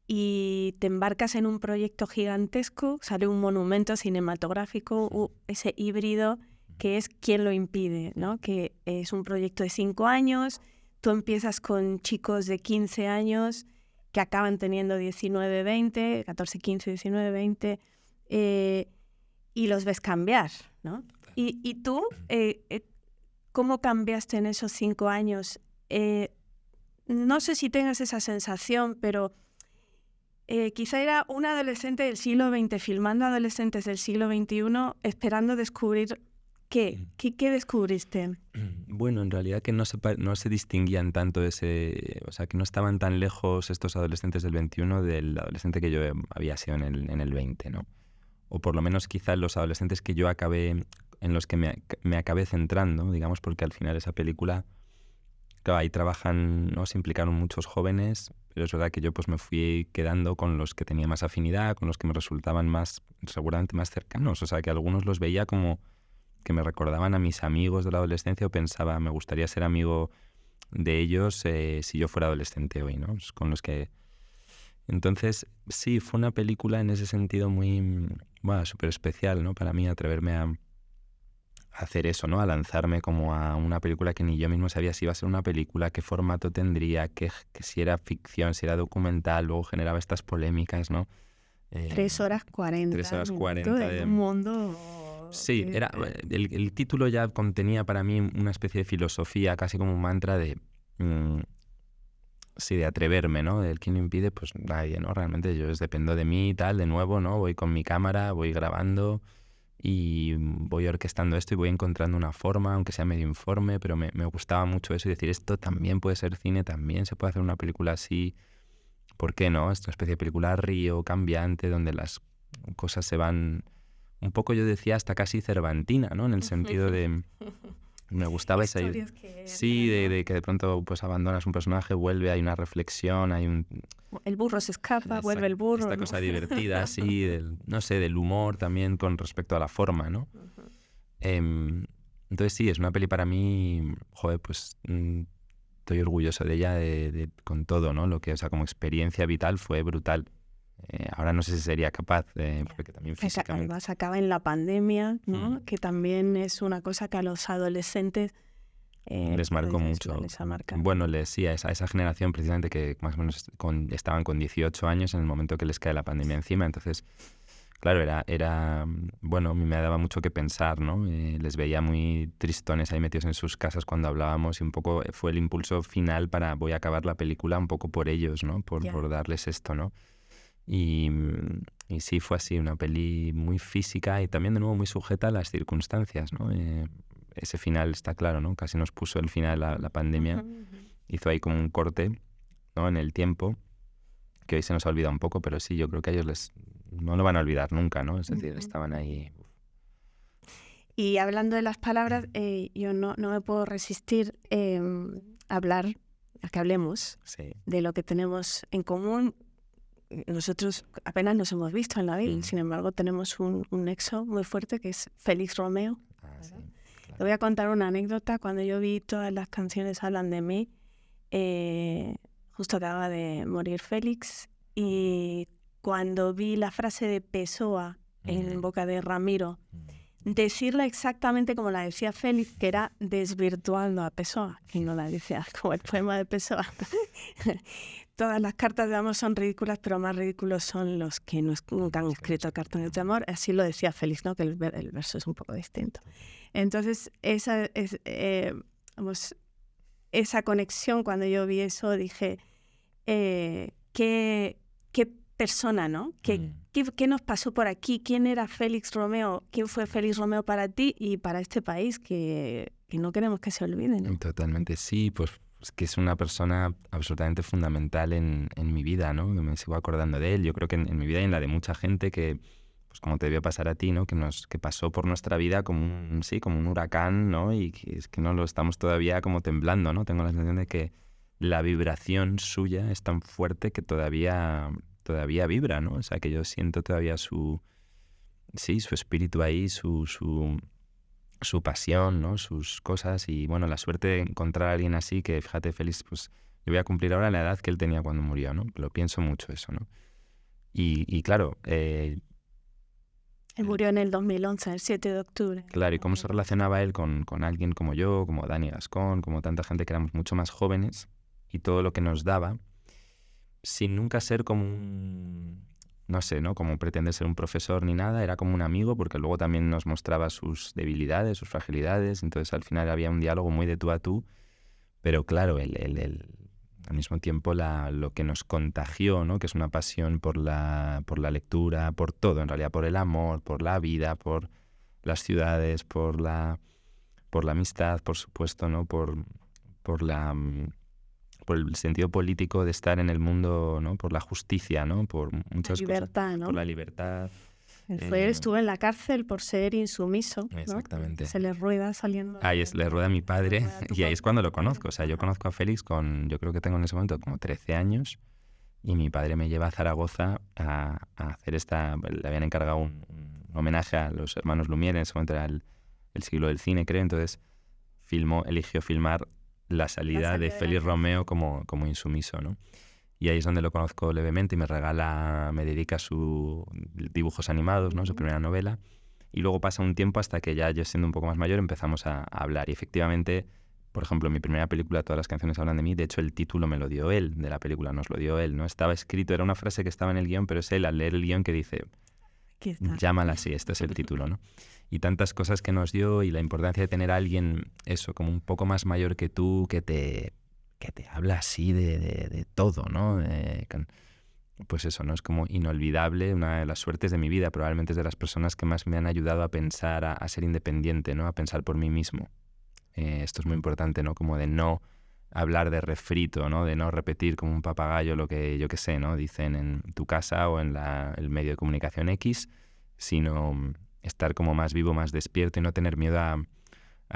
y te embarcas en un proyecto gigantesco, sale un monumento cinematográfico, ese híbrido que es ¿Quién lo impide?, ¿no? Que es un proyecto de 5 años, tú empiezas con chicos de 15 años que acaban teniendo 19, 20, 14, 15, 19, 20, y los ves cambiar, ¿no? Y tú, ¿cómo cambiaste en esos 5 años? No sé si tengas esa sensación, pero quizá era un adolescente del siglo XX filmando adolescentes del siglo XXI esperando descubrir ¿qué descubriste? Bueno, en realidad que no se distinguían tanto o sea, que no estaban tan lejos estos adolescentes del 21 del adolescente que yo había sido en el 20, ¿no? O por lo menos quizás los adolescentes que yo en los que me acabé centrando, digamos, porque al final esa película, claro, ahí trabajan, ¿no? Se implicaron muchos jóvenes, pero es verdad que yo pues me fui quedando con los que tenía más afinidad, con los que me resultaban seguramente más cercanos, o sea, que algunos los veía como que me recordaban a mis amigos de la adolescencia o pensaba, me gustaría ser amigo de ellos si yo fuera adolescente hoy, ¿no? Es con los que... Entonces, sí, fue una película en ese sentido muy, bueno, súper especial, ¿no? Para mí atreverme a hacer eso, ¿no? A lanzarme como a una película que ni yo mismo sabía si iba a ser una película, qué formato tendría, que si era ficción, si era documental, luego generaba estas polémicas, ¿no? 3 horas 40. 3 horas 40 de un mundo... Sí, el título ya contenía para mí una especie de filosofía, casi como un mantra de... sí, de atreverme, ¿no? El quién lo impide, pues nadie, ¿no? Realmente yo dependo de mí y tal, de nuevo, ¿no? Voy con mi cámara, voy grabando y voy orquestando esto y voy encontrando una forma, aunque sea medio informe, pero me gustaba mucho eso y decir, esto también puede ser cine, también se puede hacer una película así, ¿por qué no? Es una especie de película río, cambiante, donde las cosas se van... Un poco yo decía hasta casi cervantina, ¿no? En el sentido de... Me gustaba esa idea. Sí, de que de pronto pues abandonas un personaje, vuelve, hay una reflexión, hay un... El burro se escapa, vuelve el burro. Esta cosa divertida, sí, no sé, del humor también con respecto a la forma, ¿no? Entonces sí, es una peli para mí, joder, pues estoy orgulloso de ella con todo, ¿no? Lo que, o sea, como experiencia vital fue brutal. Ahora no sé si sería capaz, porque también físicamente... Además acaba en la pandemia, ¿no? Que también es una cosa que a los adolescentes les marcó mucho. Les ha marcado. Bueno, sí, a esa generación precisamente que más o menos estaban con 18 años en el momento que les cae la pandemia encima. Entonces, claro, bueno, a mí me daba mucho que pensar, ¿no? Les veía muy tristones ahí metidos en sus casas cuando hablábamos y un poco fue el impulso final para voy a acabar la película un poco por ellos, ¿no? Por darles esto, ¿no? Y sí, fue así, una peli muy física y también de nuevo muy sujeta a las circunstancias, ¿no? Ese final está claro, ¿no? Casi nos puso el final la pandemia. Hizo ahí como un corte, ¿no? En el tiempo, que hoy se nos ha olvidado un poco, pero sí, yo creo que a ellos no lo van a olvidar nunca, ¿no? Es decir, estaban ahí... Y hablando de las palabras, yo no me puedo resistir a que hablemos de lo que tenemos en común. Nosotros apenas nos hemos visto en la vida, sin embargo tenemos un nexo muy fuerte que es Félix Romeo. Sí, claro. Te voy a contar una anécdota. Cuando yo vi Todas las canciones hablan de mí, justo acaba de morir Félix, y cuando vi la frase de Pessoa en boca de Ramiro, decirla exactamente como la decía Félix, que era desvirtuando a Pessoa, que no la decía como el poema de Pessoa. Todas las cartas de amor son ridículas, pero más ridículos son los que nunca han escrito cartas de amor. Así lo decía Félix, ¿no? Que el verso es un poco distinto. Entonces, esa conexión, cuando yo vi eso, dije, ¿qué persona, ¿no? ¿Qué nos pasó por aquí? ¿Quién era Félix Romeo? ¿Quién fue Félix Romeo para ti y para este país que no queremos que se olvide, ¿no? Totalmente, sí, pues que es una persona absolutamente fundamental en mi vida, ¿no? Me sigo acordando de él. Yo creo que en mi vida y en la de mucha gente que, pues como te debió pasar a ti, ¿no? Que pasó por nuestra vida como un huracán, ¿no? Y que es que no lo estamos todavía como temblando, ¿no? Tengo la sensación de que la vibración suya es tan fuerte que todavía vibra, ¿no? O sea, que yo siento todavía su espíritu ahí, su pasión, ¿no? Sus cosas y, bueno, la suerte de encontrar a alguien así que, fíjate, Félix, pues yo voy a cumplir ahora la edad que él tenía cuando murió, ¿no? Lo pienso mucho eso, ¿no? Y claro, Él murió en el 2011, el 7 de octubre. claro, y cómo se relacionaba él con alguien como yo, como Dani Gascón, como tanta gente que éramos mucho más jóvenes, y todo lo que nos daba, sin nunca ser como un, no sé, ¿no? Como pretender ser un profesor ni nada, era como un amigo, porque luego también nos mostraba sus debilidades, sus fragilidades, entonces al final había un diálogo muy de tú a tú, pero claro, al mismo tiempo lo que nos contagió, ¿no? Que es una pasión por la lectura, por todo, en realidad, por el amor, por la vida, por las ciudades, por la amistad, por supuesto, ¿no? Por por el sentido político de estar en el mundo, ¿no? Por la justicia, ¿no? Por muchas libertad, cosas. ¿no? Por la libertad. Él estuvo en la cárcel por ser insumiso, ¿no? Exactamente. Se le rueda saliendo. Ahí le rueda a mi padre y ahí es cuando lo conozco. O sea, yo Ajá. conozco a Félix yo creo que tengo en ese momento como 13 años y mi padre me lleva a Zaragoza a hacer le habían encargado un homenaje a los hermanos Lumière, en ese momento era el siglo del cine, creo, entonces eligió filmar la salida de Félix Romeo como insumiso, ¿no? Y ahí es donde lo conozco levemente y me dedica sus dibujos animados, ¿no? Su primera novela. Y luego pasa un tiempo hasta que ya yo siendo un poco más mayor empezamos a hablar. Y efectivamente, por ejemplo, mi primera película, Todas las canciones hablan de mí, de hecho el título me lo dio él, de la película nos lo dio él, ¿no? Estaba escrito, era una frase que estaba en el guión, pero es él al leer el guión que dice, llámala así, este es el título, ¿no? Y tantas cosas que nos dio y la importancia de tener a alguien, eso, como un poco más mayor que tú, que te habla así de todo, ¿no? Pues eso, ¿no? Es como inolvidable, una de las suertes de mi vida, probablemente es de las personas que más me han ayudado a pensar, a ser independiente, ¿no? A pensar por mí mismo. Esto es muy importante, ¿no? Como de no hablar de refrito, ¿no? De no repetir como un papagayo lo que, yo qué sé, ¿no? Dicen en tu casa o en el medio de comunicación X, sino estar como más vivo, más despierto y no tener miedo a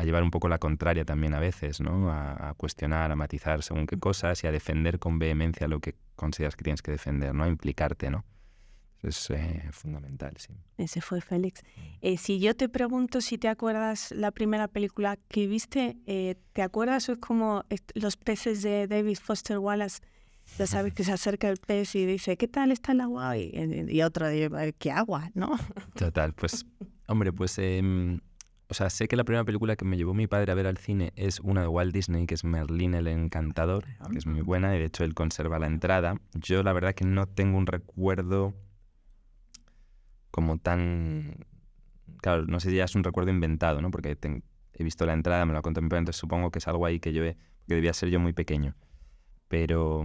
llevar un poco la contraria también a veces, ¿no? A cuestionar, a matizar según qué cosas y a defender con vehemencia lo que consideras que tienes que defender, ¿no? A implicarte, ¿no? Eso es fundamental, sí. Ese fue Félix. Si yo te pregunto si te acuerdas la primera película que viste, ¿te acuerdas o es como los peces de David Foster Wallace? Ya sabes que se acerca el pez y dice, ¿qué tal está el agua? Y otro dice, ¿qué agua? ¿No? Total, pues, hombre, pues... o sea, sé que la primera película que me llevó mi padre a ver al cine es una de Walt Disney, que es Merlín el Encantador, que es muy buena y de hecho él conserva la entrada. Yo la verdad que no tengo un recuerdo como tan... Claro, no sé si ya es un recuerdo inventado, ¿no? Porque he visto la entrada, me lo ha contado mi padre, entonces supongo que es algo ahí que que debía ser yo muy pequeño. Pero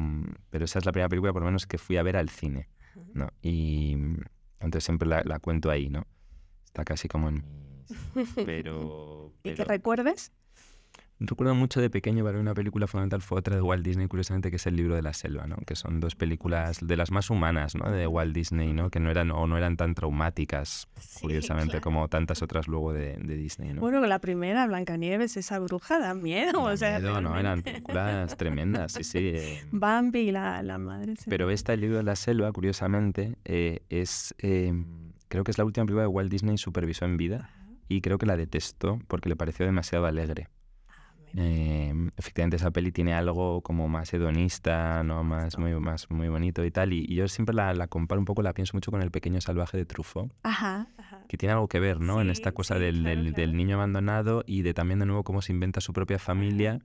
esa es la primera película por lo menos que fui a ver al cine, ¿no? Y entonces siempre la cuento ahí, ¿no? Está casi como en... ¿Y que recuerdes? Recuerdo mucho de pequeño para una película fundamental fue otra de Walt Disney, curiosamente, que es El libro de la selva, ¿no? Que son dos películas de las más humanas, ¿no? De Walt Disney, ¿no? Que no eran tan traumáticas, curiosamente, claro, como tantas otras luego de Disney, ¿no? Bueno, la primera, Blancanieves, esa bruja, da miedo. O sea, miedo, ¿no? Eran películas tremendas, sí, sí. Bambi, la madre. Pero esta, El libro de la selva, curiosamente, creo que es la última película de Walt Disney supervisó en vida y creo que la detestó porque le pareció demasiado alegre. Efectivamente esa peli tiene algo como más hedonista, ¿no? muy bonito y tal, y yo siempre la comparo un poco, la pienso mucho con El pequeño salvaje de Truffaut, que tiene algo que ver, ¿no? En esta cosa del niño abandonado y de también de nuevo cómo se inventa su propia familia,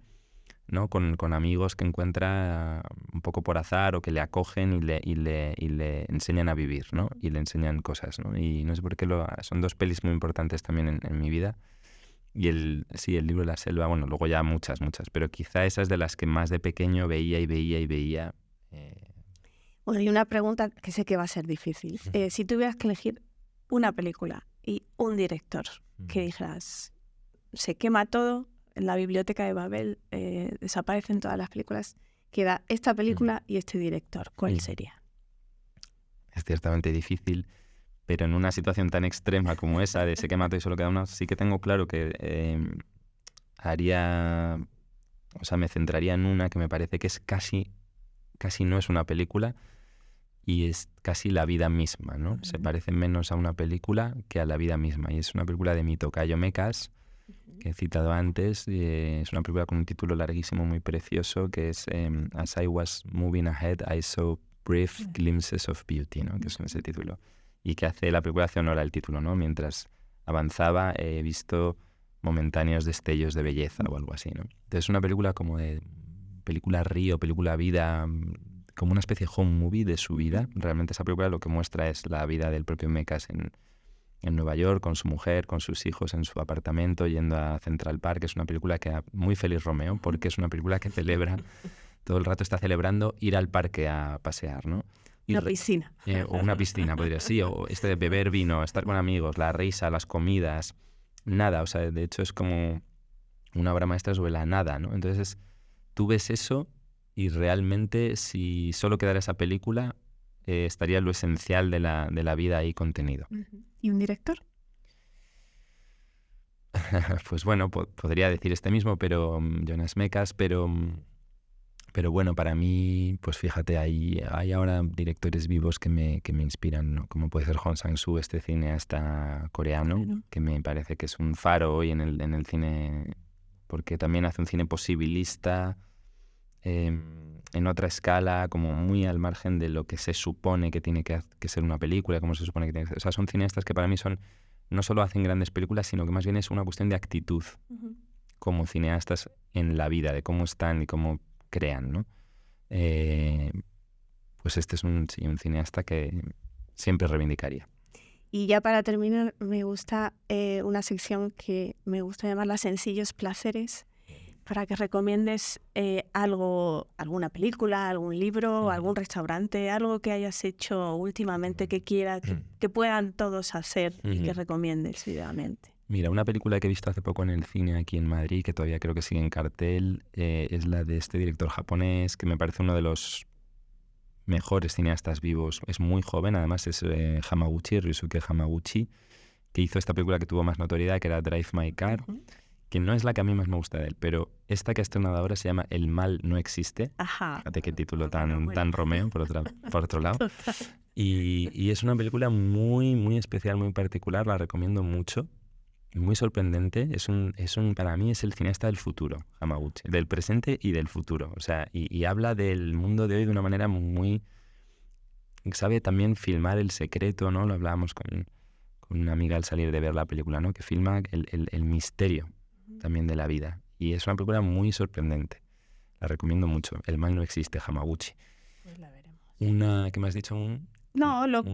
¿no? Con amigos que encuentra un poco por azar o que le acogen y le enseñan a vivir, ¿no? Y le enseñan cosas, ¿no? Y no sé por qué son dos pelis muy importantes también en mi vida. Y el libro de la selva, bueno, luego ya muchas, pero quizá esas de las que más de pequeño veía. Bueno, y una pregunta que sé que va a ser difícil. Si tuvieras que elegir una película y un director que dijeras, se quema todo, en la biblioteca de Babel desaparecen todas las películas, queda esta película y este director, ¿cuál sería? Es ciertamente difícil. Pero en una situación tan extrema como esa, de se quema todo y solo queda una, sí que tengo claro que me centraría en una que me parece que es casi no es una película y es casi la vida misma, ¿no? Se parece menos a una película que a la vida misma. Y es una película de mi tocayo Mekas, que he citado antes. Es una película con un título larguísimo, muy precioso, que es As I Was Moving Ahead, I Saw Brief Glimpses of Beauty, ¿no? Que es ese título. Y que la película hace honor al título, ¿no? Mientras avanzaba he visto momentáneos destellos de belleza o algo así, ¿no? Entonces es una película como de película río, película vida, como una especie de home movie de su vida. Realmente esa película lo que muestra es la vida del propio Mekas en Nueva York, con su mujer, con sus hijos en su apartamento, yendo a Central Park. Es una película que muy feliz Romeo, porque es una película que celebra, todo el rato está celebrando ir al parque a pasear, ¿no? Una piscina. O una piscina, podría ser, sí, o de beber vino, estar con amigos, la risa, las comidas, nada, o sea, de hecho es como una obra maestra sobre la nada, ¿no? Entonces tú ves eso y realmente si solo quedara esa película estaría lo esencial de la vida ahí contenido. ¿Y un director? Pues bueno, podría decir este mismo, pero Jonas Mekas, pero bueno, para mí, pues fíjate, hay ahora directores vivos que me inspiran, ¿no? Como puede ser Hong Sang-soo, este cineasta coreano, que me parece que es un faro hoy en el cine, porque también hace un cine posibilista, en otra escala, como muy al margen de lo que se supone que tiene que ser una película, como se supone que tiene que ser. O sea, son cineastas que para mí no solo hacen grandes películas, sino que más bien es una cuestión de actitud como cineastas en la vida, de cómo están y cómo crean, ¿no? Pues este es un cineasta que siempre reivindicaría. Y ya para terminar, me gusta una sección que me gusta llamarla Sencillos Placeres, para que recomiendes alguna película, algún libro, algún restaurante, algo que hayas hecho últimamente que quieras, que puedan todos hacer y que recomiendes vivamente. Mira, una película que he visto hace poco en el cine aquí en Madrid, que todavía creo que sigue en cartel, es la de este director japonés, que me parece uno de los mejores cineastas vivos. Es muy joven, además es Ryusuke Hamaguchi, que hizo esta película que tuvo más notoriedad, que era Drive My Car, que no es la que a mí más me gusta de él, pero esta que ha estrenado ahora se llama El mal no existe. Ajá. Fíjate qué título tan Romeo, por otro lado. Y es una película muy, muy especial, muy particular, la recomiendo mucho. Muy sorprendente, para mí es el cineasta del futuro, Hamaguchi, del presente y del futuro. O sea, y habla del mundo de hoy de una manera muy... Sabe también filmar el secreto, ¿no? Lo hablábamos con una amiga al salir de ver la película, ¿no? Que filma el misterio también de la vida. Y es una película muy sorprendente. La recomiendo mucho. El mal no existe, Hamaguchi. Pues la veremos. ¿Qué me has dicho? ¿Un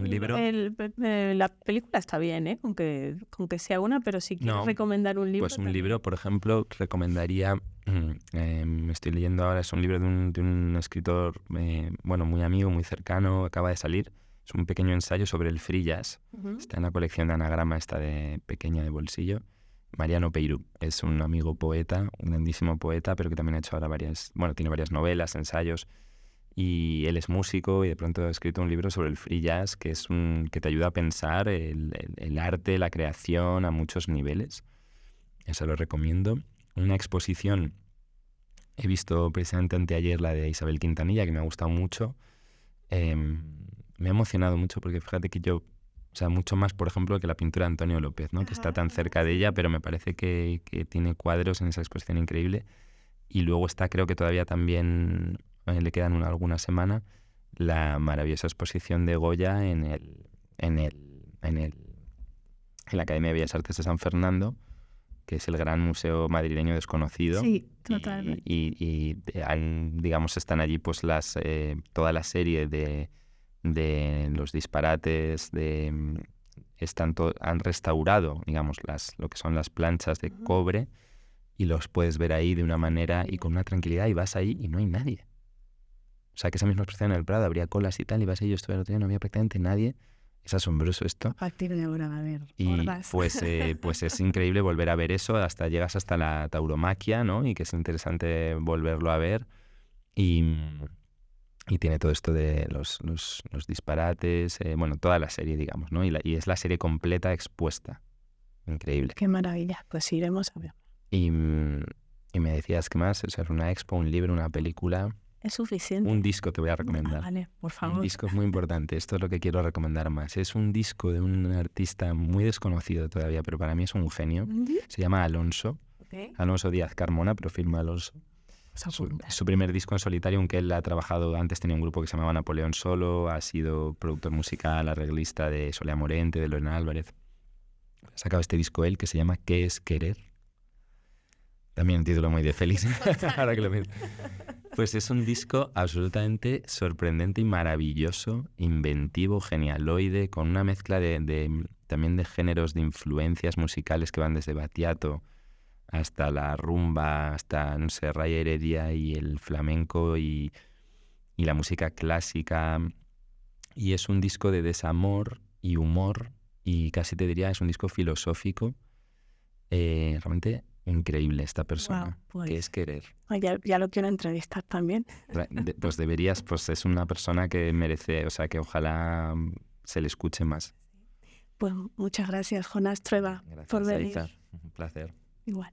libro? La película está bien, ¿eh? Con que sea una, pero si quieres recomendar un libro... Pues un libro, por ejemplo, recomendaría... me estoy leyendo ahora, es un libro de un escritor muy amigo, muy cercano, acaba de salir. Es un pequeño ensayo sobre el free jazz. Está en la colección de Anagrama, esta pequeña de bolsillo. Mariano Peirú es un amigo poeta, un grandísimo poeta, pero que también ha hecho ahora tiene varias novelas, ensayos. Y él es músico y de pronto ha escrito un libro sobre el free jazz que te ayuda a pensar el arte, la creación a muchos niveles. Eso lo recomiendo. Una exposición, he visto precisamente anteayer la de Isabel Quintanilla, que me ha gustado mucho. Me ha emocionado mucho porque fíjate que yo, mucho más, por ejemplo, que la pintura de Antonio López, ¿no? Que está tan cerca de ella, pero me parece que tiene cuadros en esa exposición increíble. Y luego está, creo que todavía también... le quedan alguna semana, la maravillosa exposición de Goya en la Academia de Bellas Artes de San Fernando, que es el gran museo madrileño desconocido. Sí, totalmente. Y digamos, están allí pues toda la serie de los disparates, han restaurado, digamos, lo que son las planchas de cobre, y los puedes ver ahí de una manera y con una tranquilidad, y vas ahí y no hay nadie. O sea, que esa misma exposición en el Prado habría colas y tal, y vas ahí, yo estuve el otro día, no había prácticamente nadie. Es asombroso esto. A partir de ahora va a haber hordas. Y pues es increíble volver a ver eso, llegas hasta la tauromaquia, ¿no? Y que es interesante volverlo a ver. Y tiene todo esto de los disparates, toda la serie, digamos, ¿no? Y es la serie completa expuesta. Increíble. Qué maravilla, pues iremos a ver. Y me decías, ¿qué más? O sea, una expo, un libro, una película... Es suficiente. Un disco te voy a recomendar. Vale, por favor. Un disco es muy importante. Esto es lo que quiero recomendar más. Es un disco de un artista muy desconocido todavía, pero para mí es un genio. Se llama Alonso. Okay. Alonso Díaz Carmona, pero firma Alonso. Su primer disco en solitario, aunque él ha trabajado, antes tenía un grupo que se llamaba Napoleón Solo, ha sido productor musical, arreglista de Soledad Morente, de Lorena Álvarez. Ha sacado este disco él que se llama ¿Qué es querer? También un título muy de Félix, ahora que lo pienso. Pues es un disco absolutamente sorprendente y maravilloso, inventivo, genialoide, con una mezcla también de géneros, de influencias musicales que van desde batiato hasta la rumba, hasta, no sé, Ray Heredia y el flamenco y la música clásica. Y es un disco de desamor y humor, y casi te diría, es un disco filosófico. Realmente increíble esta persona. Wow, pues, ¿Qué es querer? Ya lo quiero entrevistar también. Pues deberías, pues es una persona que merece, o sea, que ojalá se le escuche más. Pues muchas gracias, Jonás Trueba, por venir. Aiza. Un placer. Igual.